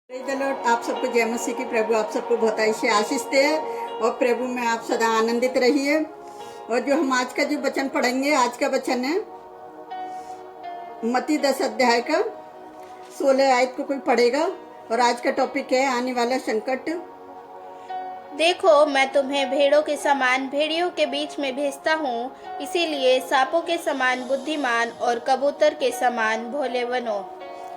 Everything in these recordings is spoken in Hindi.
Praise the Lord. आप सबको जय मसीह की। प्रभु आप सबको बहुत से आशीष दे और प्रभु में आप सदा आनंदित रहिए। और जो हम आज का जो वचन पढ़ेंगे, आज का वचन है मत्ती 10 अध्याय का 16 आयत को कोई पढ़ेगा। और आज का टॉपिक है आने वाला संकट। देखो, मैं तुम्हें भेड़ों के समान भेड़ियों के बीच में भेजता हूँ, इसीलिए सांपों के समान बुद्धिमान और कबूतर के समान भोले बनो।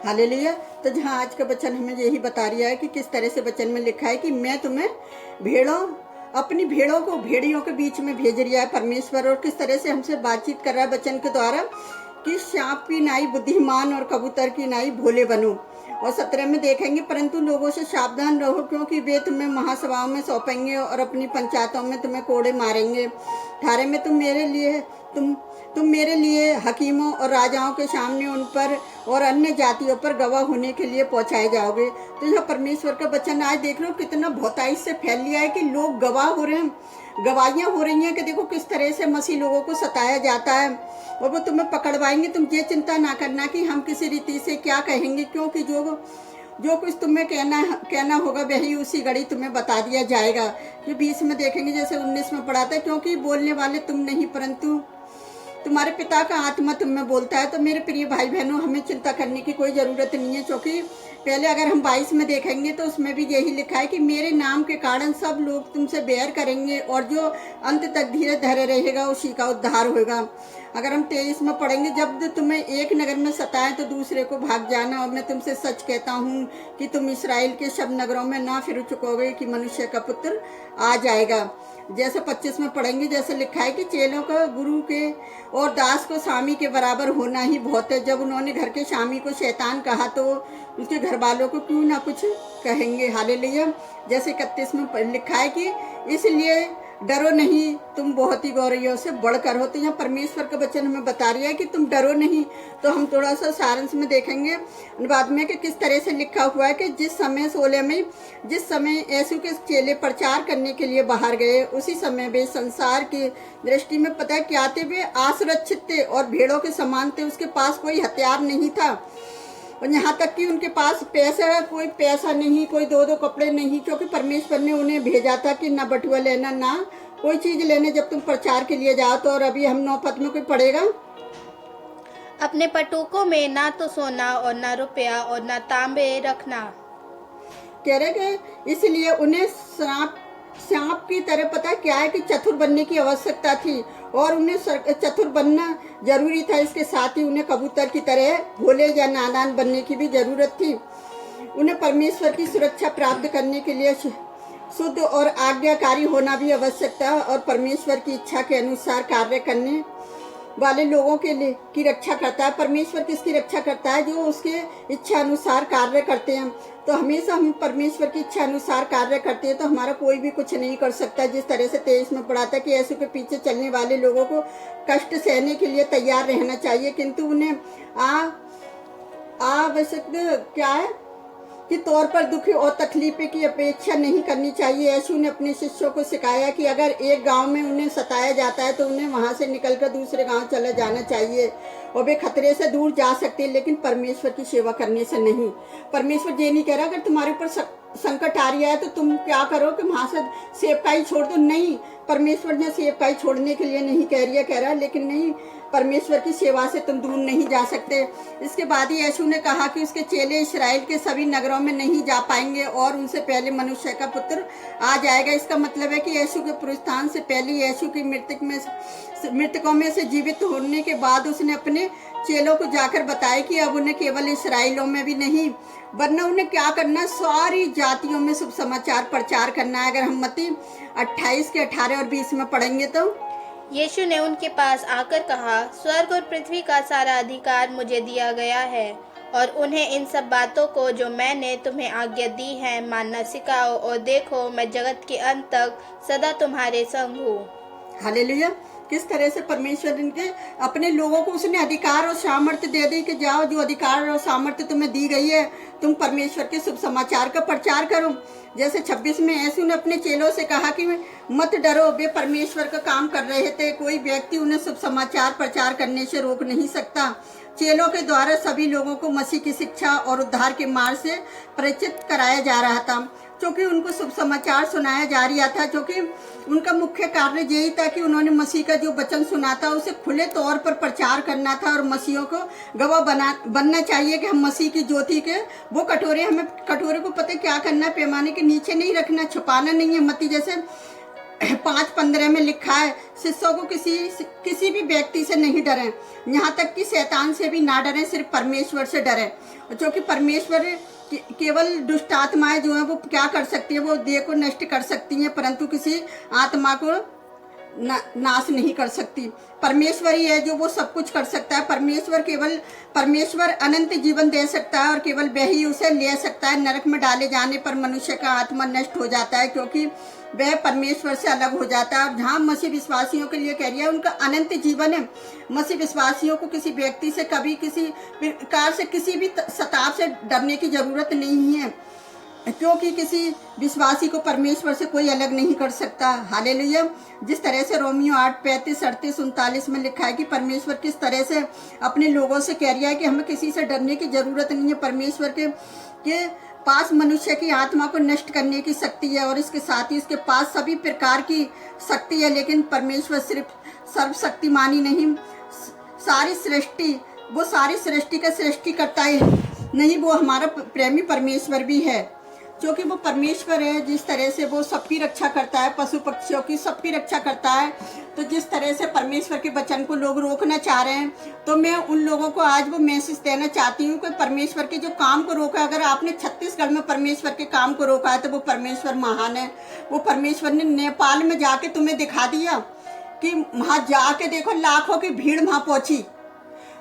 हालेलुया। तो जहाँ आज का वचन हमें यही बता रहा है कि किस तरह से वचन में लिखा है कि मैं तुम्हें अपनी भेड़ों को भेड़ियों के बीच में भेज रहा है परमेश्वर। और किस तरह से हमसे बातचीत कर रहा है वचन के द्वारा कि सांप की नाई बुद्धिमान और कबूतर की नाई भोले बनो। और 17 में देखेंगे, परंतु लोगों से सावधान रहो, क्योंकि वे तुम्हें महासभाओं में सौंपेंगे और अपनी पंचायतों में तुम्हें कोड़े मारेंगे। 18 में तुम मेरे लिए हकीमों और राजाओं के सामने उन पर और अन्य जातियों पर गवाह होने के लिए पहुंचाए जाओगे। तो यह परमेश्वर का वचन आज देख रहे हो कितना बहुतायत से फैल लिया है कि लोग गवाह हो रहे हैं, गवाहियां हो रही हैं कि देखो किस तरह से मसीह लोगों को सताया जाता है और वो तुम्हें पकड़वाएंगे। तुम ये चिंता ना करना कि हम किसी रीति से क्या कहेंगे, क्योंकि जो कुछ तुम्हें कहना होगा वही उसी घड़ी तुम्हें बता दिया जाएगा। जो 20 में देखेंगे, जैसे 19 में पढ़ा था, क्योंकि बोलने वाले तुम नहीं परंतु तुम्हारे पिता का आत्मा तुम में बोलता है। तो मेरे प्रिय भाई बहनों, हमें चिंता करने की कोई ज़रूरत नहीं है, क्योंकि पहले अगर हम 22 में देखेंगे तो उसमें भी यही लिखा है कि मेरे नाम के कारण सब लोग तुमसे बैर करेंगे और जो अंत तक धीरे धरे रहेगा उसी का उद्धार होगा। अगर हम 23 में पढ़ेंगे, जब तुम्हें एक नगर में सताएं तो दूसरे को भाग जाना, और मैं तुमसे सच कहता हूँ कि तुम इसराइल के सब नगरों में ना फिर चुकोगे कि मनुष्य का पुत्र आ जाएगा। जैसे 25 में पढ़ेंगे, जैसे लिखा है कि चेलों का गुरु के और दास को स्वामी के बराबर होना ही बहुत है। जब उन्होंने घर के स्वामी को शैतान कहा तो उसके घर वालों को क्यों ना कुछ कहेंगे। हालेलुया। जैसे 31 में लिखा है कि इसलिए डरो नहीं, तुम बहुत ही गौरवों से बढ़कर हो। तो यहाँ परमेश्वर का वचन हमें बता रहा है कि तुम डरो नहीं। तो हम थोड़ा सा सारांश में देखेंगे अनुवाद में कि किस तरह से लिखा हुआ है कि जिस समय यीशु के चेले प्रचार करने के लिए बाहर गए, उसी समय वे संसार की दृष्टि में पता है क्या थे, वे असुरक्षित थे और भेड़ों के समान थे। उसके पास कोई हथियार नहीं था और यहाँ तक कि उनके पास कोई पैसा नहीं, कोई दो कपड़े नहीं, क्योंकि परमेश्वर ने उन्हें भेजा था कि ना बटुआ लेना ना कोई चीज लेने जब तुम प्रचार के लिए जाओ। तो और अभी हम 9 पद में कोई पढ़ेगा, अपने पटुकों में ना तो सोना और ना रुपया और ना तांबे रखना। कह रहे कि इसलिए उन्हें सांप की तरह पता क्या है कि चतुर बनने की आवश्यकता थी और उन्हें चतुर बनना जरूरी था। इसके साथ ही उन्हें कबूतर की तरह भोले या नादान बनने की भी जरूरत थी। उन्हें परमेश्वर की सुरक्षा प्राप्त करने के लिए शुद्ध और आज्ञाकारी होना भी आवश्यक था और परमेश्वर की इच्छा के अनुसार कार्य करने वाले लोगों के लिए की रक्षा करता है। परमेश्वर किसकी रक्षा करता है? जो उसके इच्छा अनुसार कार्य करते हैं। तो हमेशा हम परमेश्वर की इच्छा अनुसार कार्य करते हैं तो हमारा कोई भी कुछ नहीं कर सकता। जिस तरह से 23 में पढ़ा था कि यीशु के पीछे चलने वाले लोगों को कष्ट सहने के लिए तैयार रहना चाहिए, किंतु उन्हें आवश्यक क्या है कि तौर पर दुख और तकलीफ की अपेक्षा नहीं करनी चाहिए। यीशु ने अपने शिष्यों को सिखाया कि अगर एक गांव में उन्हें सताया जाता है तो उन्हें वहां से निकलकर दूसरे गांव चला जाना चाहिए और वे खतरे से दूर जा सकते हैं, लेकिन परमेश्वर की सेवा करने से नहीं। परमेश्वर ये नहीं कह रहा अगर तुम्हारे ऊपर संकट आ रहा है तो तुम क्या करो कि वहां से सेवकाई छोड़ दो। नहीं, परमेश्वर ने सेवकाई छोड़ने के लिए नहीं कह रहा, लेकिन नहीं, परमेश्वर की सेवा से तुम दूर नहीं जा सकते। इसके बाद ही यीशु ने कहा कि उसके चेले इसराइल के सभी नगरों में नहीं जा पाएंगे और उनसे पहले मनुष्य का पुत्र आ जाएगा। इसका मतलब है कि यीशु के पुनरुत्थान से पहले, यीशु की मृतकों में से जीवित होने के बाद उसने अपने चेलों को जाकर बताया कि अब उन्हें केवल इसराइलों में भी नहीं वरना उन्हें क्या करना, सारी जातियों में शुभ समाचार प्रचार करना है। अगर हम मत्ती 28 के 18 और 20 में पढ़ेंगे तो यीशु ने उनके पास आकर कहा, स्वर्ग और पृथ्वी का सारा अधिकार मुझे दिया गया है और उन्हें इन सब बातों को जो मैंने तुम्हें आज्ञा दी है मानना सिखाओ, और देखो मैं जगत के अंत तक सदा तुम्हारे संग हूँ। हालेलुया। किस तरह से परमेश्वर इनके अपने लोगों को उसने अधिकार और सामर्थ्य दे दी कि जाओ, जो अधिकार और सामर्थ्य तुम्हें दी गई है, तुम परमेश्वर के शुभ समाचार का प्रचार करो। जैसे 26 में यीशु ने अपने चेलों से कहा कि मत डरो, वे परमेश्वर का काम कर रहे थे, कोई व्यक्ति उन्हें शुभ समाचार प्रचार करने से रोक नहीं सकता। चेलों के द्वारा सभी लोगों को मसीह की शिक्षा और उद्धार के मार्ग से परिचित कराया जा रहा था, क्योंकि उनको शुभ समाचार सुनाया जा रहा था, क्योंकि उनका मुख्य कार्य यही था कि उन्होंने मसीह का जो वचन सुना था उसे खुले तौर पर प्रचार करना था और मसीहों को गवाह बनना चाहिए कि हम मसीह की ज्योति के वो कटोरे, हमें कटोरे को पता क्या करना, पैमाने के नीचे नहीं रखना, छुपाना नहीं है। मत्ती जैसे 5:15 में लिखा है, शिष्यों को किसी भी व्यक्ति से नहीं डरें, यहाँ तक कि शैतान से भी ना डरें, सिर्फ परमेश्वर से डरें। क्योंकि परमेश्वर केवल दुष्ट आत्माएं जो है वो क्या कर सकती है, वो देह को नष्ट कर सकती हैं, परंतु किसी आत्मा को नाश नहीं कर सकती। परमेश्वर ही है जो वो सब कुछ कर सकता है। परमेश्वर अनंत जीवन दे सकता है और केवल वही उसे ले सकता है। नरक में डाले जाने पर मनुष्य का आत्मा नष्ट हो जाता है, क्योंकि वह परमेश्वर से अलग हो जाता है। जहाँ मसीह विश्वासियों के लिए कह रही है उनका अनंत जीवन है। मसीह विश्वासियों को किसी व्यक्ति से कभी किसी प्रकार से किसी भी सताव से डरने की जरूरत नहीं है, क्योंकि किसी विश्वासी को परमेश्वर से कोई अलग नहीं कर सकता। हालेलुया। जिस तरह से रोमियो 8:35, 38, 39 में लिखा है कि परमेश्वर किस तरह से अपने लोगों से कह रहा है कि हमें किसी से डरने की जरूरत नहीं है। परमेश्वर के पास मनुष्य की आत्मा को नष्ट करने की शक्ति है और इसके साथ ही उसके पास सभी प्रकार की शक्ति है। लेकिन परमेश्वर सिर्फ सर्वशक्तिमान ही नहीं, सारी सृष्टि का सृष्टि करता है नहीं, वो हमारा प्रेमी परमेश्वर भी है, क्योंकि वो परमेश्वर है। जिस तरह से वो सबकी रक्षा करता है, पशु पक्षियों की सबकी रक्षा करता है, तो जिस तरह से परमेश्वर के वचन को लोग रोकना चाह रहे हैं, तो मैं उन लोगों को आज वो मैसेज देना चाहती हूँ कि परमेश्वर के जो काम को रोका, अगर आपने छत्तीसगढ़ में परमेश्वर के काम को रोका है तो वो परमेश्वर महान है। वो परमेश्वर ने नेपाल में जाके तुम्हें दिखा दिया कि वहाँ जाके देखो लाखों की भीड़ वहाँ पहुंची।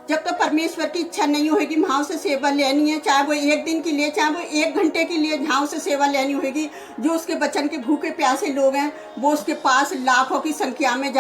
जब तक परमेश्वर की इच्छा नहीं होगी वहाँ से सेवा लेनी है, चाहे वो 1 दिन के लिए, चाहे वो 1 घंटे के लिए, जहाँ से सेवा लेनी होगी। जो उसके वचन के भूखे प्यासे लोग हैं वो उसके पास लाखों की संख्या में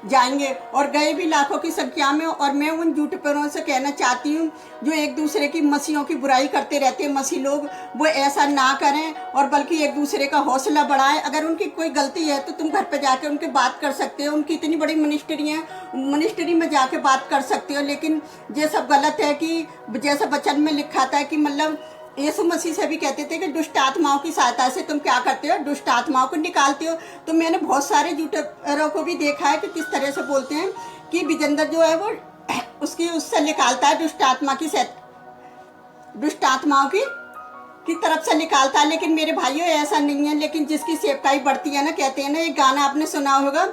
जाएंगे और गए भी लाखों की संख्या में। और मैं उन झूठपरों से कहना चाहती हूँ जो एक दूसरे की मसीहों की बुराई करते रहते हैं, मसीह लोग, वो ऐसा ना करें और बल्कि एक दूसरे का हौसला बढ़ाएं। अगर उनकी कोई गलती है तो तुम घर पे जाके उनके बात कर सकते हो, उनकी इतनी बड़ी मिनिस्ट्री है, मिनिस्ट्री में जाके बात कर सकते हो। लेकिन ये सब गलत है कि जैसा वचन में लिखा था कि मतलब यीशु मसीह से भी कहते थे कि दुष्ट आत्माओं की सहायता से तुम क्या करते हो, दुष्ट आत्माओं को निकालते हो। तो मैंने बहुत सारे झूठों को भी देखा है कि किस तरह से बोलते हैं कि विजेंद्र जो है वो उससे निकालता है, दुष्ट आत्माओं की तरफ से निकालता है। लेकिन मेरे भाइयों ऐसा नहीं है। लेकिन जिसकी सेवकाई बढ़ती है ना, कहते हैं ना, एक गाना आपने सुना होगा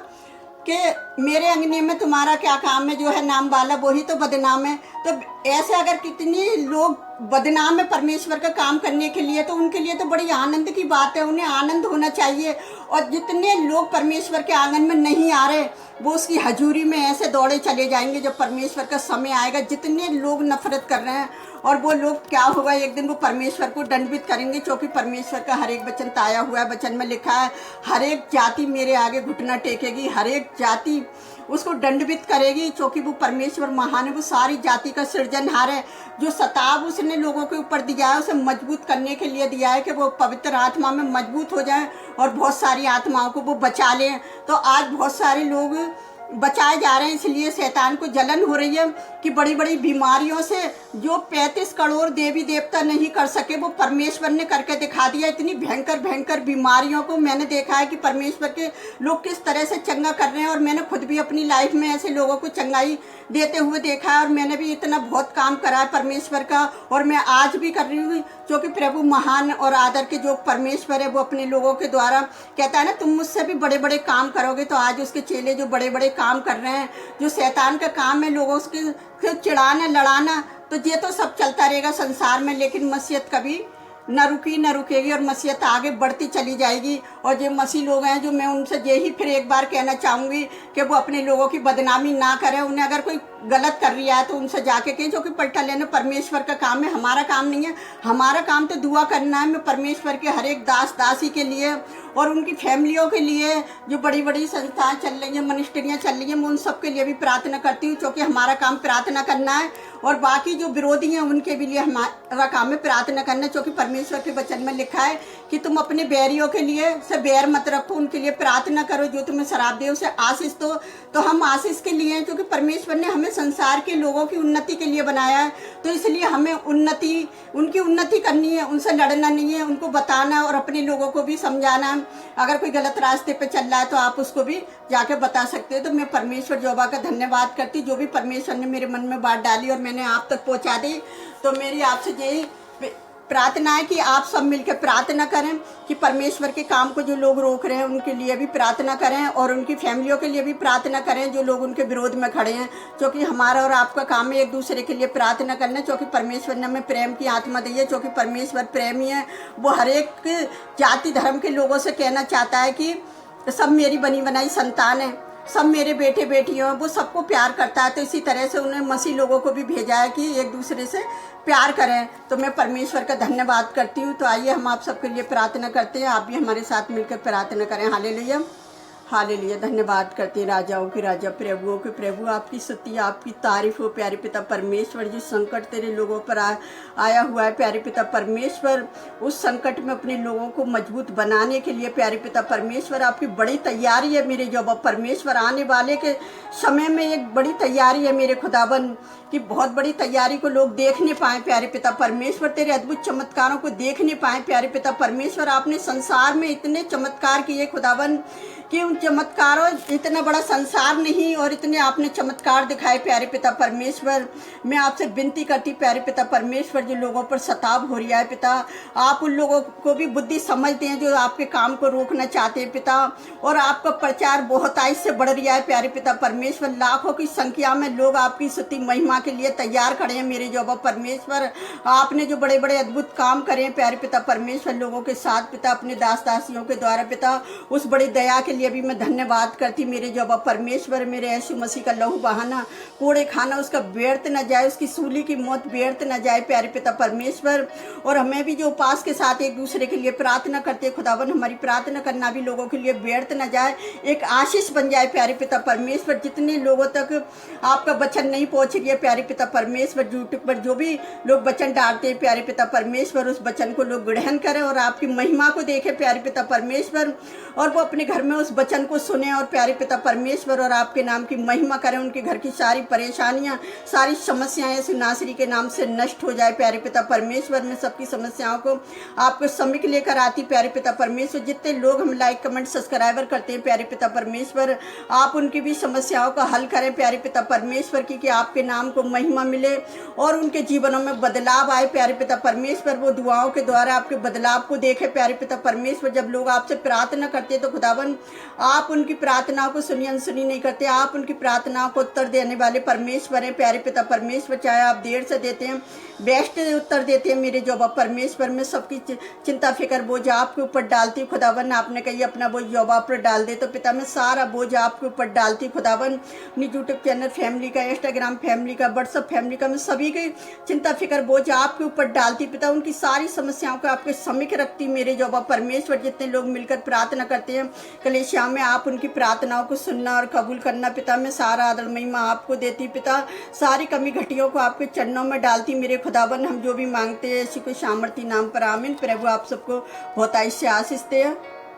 कि मेरे अंगने में तुम्हारा क्या काम है, जो है नाम वाला वही तो बदनाम है। तो ऐसे अगर कितनी लोग बदनाम है परमेश्वर का काम करने के लिए, तो उनके लिए तो बड़ी आनंद की बात है, उन्हें आनंद होना चाहिए। और जितने लोग परमेश्वर के आंगन में नहीं आ रहे वो उसकी हजूरी में ऐसे दौड़े चले जाएंगे जब परमेश्वर का समय आएगा। जितने लोग नफरत कर रहे हैं और वो लोग क्या होगा, एक दिन वो परमेश्वर को दंडित करेंगे, क्योंकि परमेश्वर का हर एक वचन ताया हुआ है। वचन में लिखा है हर एक जाति मेरे आगे घुटना टेकेगी, हर एक जाति उसको दंडवित करेगी, क्योंकि वो परमेश्वर महान है। वो सारी जाति का सृजनहार है। जो सताव उसने लोगों के ऊपर दिया है उसे मजबूत करने के लिए दिया है कि वो पवित्र आत्मा में मजबूत हो जाए और बहुत सारी आत्माओं को वो बचा लें। तो आज बहुत सारे लोग बचाए जा रहे हैं, इसलिए शैतान को जलन हो रही है कि बड़ी बड़ी बीमारियों से जो 35 करोड़ देवी देवता नहीं कर सके वो परमेश्वर ने करके दिखा दिया। इतनी भयंकर बीमारियों को मैंने देखा है कि परमेश्वर के लोग किस तरह से चंगा कर रहे हैं। और मैंने खुद भी अपनी लाइफ में ऐसे लोगों को चंगाई देते हुए देखा है और मैंने भी इतना बहुत काम करा है परमेश्वर का, और मैं आज भी कर रही हूँ, क्योंकि प्रभु महान और आदर के जो परमेश्वर है वो अपने लोगों के द्वारा कहता है ना, तुम मुझसे भी बड़े बड़े काम करोगे। तो आज उसके चेले जो बड़े बड़े काम कर रहे हैं, जो शैतान का काम है लोगों के चिढ़ाना लड़ाना, तो ये तो सब चलता रहेगा संसार में। लेकिन मसीहत कभी न रुकेगी और मसीहत आगे बढ़ती चली जाएगी। और जो मसीह लोग हैं, जो मैं उनसे यही फिर एक बार कहना चाहूँगी कि वो अपने लोगों की बदनामी ना करें। उन्हें अगर कोई गलत कर रही है तो उनसे जाके कहें, जो कि पलटा लेना परमेश्वर का काम है, हमारा काम नहीं है। हमारा काम तो दुआ करना है। मैं परमेश्वर के हर एक दास दासी के लिए और उनकी फैमिलियों के लिए, जो बड़ी बड़ी संस्थाएं चल रही हैं, मिनिस्ट्रियाँ चल रही हैं, मैं उन सब के लिए भी प्रार्थना करती हूँ, क्योंकि हमारा काम प्रार्थना करना है। और बाकी जो विरोधी हैं उनके भी लिए हमारा काम है प्रार्थना करना, क्योंकि परमेश्वर के वचन में लिखा है कि तुम अपने बैरियों के लिए से बैर मत रखो, उनके लिए प्रार्थना करो। जो तुम्हें शराब दे उसे आशीष दो। तो हम आशीष के लिए हैं, क्योंकि परमेश्वर ने हमें संसार के लोगों की उन्नति के लिए बनाया है। तो इसलिए हमें उनकी उन्नति करनी है, उनसे लड़ना नहीं है, उनको बताना और अपने लोगों को भी समझाना। अगर कोई गलत रास्ते पे चल रहा है तो आप उसको भी जाके बता सकते हो। तो मैं परमेश्वर जोबा का धन्यवाद करती, जो भी परमेश्वर ने मेरे मन में बात डाली और मैंने आप तक पहुंचा दी। तो मेरी आपसे यही प्रार्थना है कि आप सब मिलकर प्रार्थना करें कि परमेश्वर के काम को जो लोग रोक रहे हैं उनके लिए भी प्रार्थना करें और उनकी फैमिलियों के लिए भी प्रार्थना करें जो लोग उनके विरोध में खड़े हैं। क्योंकि हमारा और आपका काम है एक दूसरे के लिए प्रार्थना करना, क्योंकि परमेश्वर ने हमें प्रेम की आत्मा दी है। क्योंकि परमेश्वर प्रेमी है, वो हर एक जाति धर्म के लोगों से कहना चाहता है कि सब मेरी बनी बनाई संतान है, सब मेरे बेटे बेटियों, वो सबको प्यार करता है। तो इसी तरह से उन्हें मसीह लोगों को भी भेजा है कि एक दूसरे से प्यार करें। तो मैं परमेश्वर का धन्यवाद करती हूँ। तो आइए हम आप सबके लिए प्रार्थना करते हैं, आप भी हमारे साथ मिलकर प्रार्थना करें। Hallelujah hallelujah. धन्यवाद करते हैं राजाओं के राजा, प्रभुओं के प्रभु, आपकी स्तुति आपकी तारीफ हो प्यारे पिता परमेश्वर। जो संकट तेरे लोगों पर आया हुआ है प्यारे पिता परमेश्वर, उस संकट में अपने लोगों को मजबूत बनाने के लिए प्यारे पिता परमेश्वर आपकी बड़ी तैयारी है मेरे जो परमेश्वर। आने वाले के समय में एक बड़ी तैयारी है मेरे खुदावन की, बहुत बड़ी तैयारी को लोग देखने पाए प्यारे पिता परमेश्वर, तेरे अद्भुत चमत्कारों को देखने पाए प्यारे पिता परमेश्वर। आपने संसार में इतने चमत्कार किए खुदावन कि उन चमत्कारों, इतना बड़ा संसार नहीं और इतने आपने चमत्कार दिखाए प्यारे पिता परमेश्वर। मैं आपसे विनती करती प्यारे पिता परमेश्वर, जो लोगों पर सताव हो रहा है पिता, आप उन लोगों को भी बुद्धि समझते हैं जो आपके काम को रोकना चाहते हैं पिता। और आपका प्रचार बहुत आयु से बढ़ रहा है प्यारे पिता परमेश्वर, लाखों की संख्या में लोग आपकी स्तुति महिमा के लिए तैयार खड़े हैं मेरे जो परमेश्वर। आपने जो बड़े बड़े अद्भुत काम करे हैं प्यारे पिता परमेश्वर लोगों के साथ पिता, अपने दास दासियों के द्वारा पिता, उस बड़ी दया के लिए भी मैं धन्यवाद करती मेरे जो परमेश्वर। मेरे यीशु मसीह का लहू बहाना कूड़े खाना उसका व्यर्थ न जाए, उसकी सूली की मौत व्यर्थ न जाए प्यारे पिता परमेश्वर। और हमें भी जो उपास के साथ एक दूसरे के लिए प्रार्थना करते हैं खुदावन, हमारी प्रार्थना करना भी लोगों के लिए व्यर्थ न जाए, एक आशीष बन जाए प्यारे पिता परमेश्वर। जितने लोगों तक आपका वचन नहीं पहुंच रही है प्यारे पिता परमेश्वर, यूट्यूब पर जो भी लोग वचन डालते हैं प्यारे पिता परमेश्वर, उस वचन को लोग ग्रहण करें और आपकी महिमा को देखें प्यारे पिता परमेश्वर, और वो अपने घर में उस वचन को सुने और प्यारे पिता परमेश्वर और आपके नाम की महिमा करें। उनके घर की सारी परेशानियां, सारी समस्याएं यीशु नासरी के नाम से नष्ट हो जाए प्यारे पिता परमेश्वर। मैं सबकी समस्याओं को आपके समीप लेकर आती प्यारे पिता परमेश्वर। जितने लोग हम लाइक कमेंट सब्सक्राइबर करते हैं प्यारे पिता परमेश्वर, आप उनकी भी समस्याओं का हल करें प्यारे पिता परमेश्वर की, कि आपके नाम को महिमा मिले और उनके जीवनों में बदलाव आए प्यारे पिता परमेश्वर। वो दुआओं के द्वारा आपके बदलाव को देखे प्यारे पिता परमेश्वर। जब लोग आपसे प्रार्थना करते हैं तो खुदावन आप उनकी प्रार्थनाओं को सुनी अनसुनी नहीं करते, आप उनकी प्रार्थनाओं को उत्तर देने वाले परमेश्वर हैं प्यारे पिता परमेश्वर। चाहे आप देर से देते हैं, बेस्ट उत्तर देते हैं मेरे जो परमेश्वर। में सबकी चिंता फिक्र बोझ आपके ऊपर डालती हूँ खुदावन। आपने कही अपना बोझ यहोवा पर डाल दे, तो पिता मैं सारा बोझ आपके ऊपर डालती हूँ खुदावन। अपनी यूट्यूब चैनल फैमिली का, इंस्टाग्राम फैमिली का, व्हाट्सअप फैमिली का, मैं सभी की चिंता फिक्र बोझ आपके ऊपर डालती पिता। उनकी सारी समस्याओं को आपके समीप रखती मेरे जो परमेश्वर। जितने लोग मिलकर प्रार्थना करते हैं कलेशिया में, आप उनकी प्रार्थनाओं को सुनना और कबूल करना पिता। मैं सारा आदर महिमा आपको देती पिता, सारी कमी घटियों को आपके चरणों में डालती मेरे खुदावन। हम जो भी मांगते हैं यीशु के सामर्थी नाम पर आमीन। प्रभु आप सबको बहुत आशीष से आशीष दे।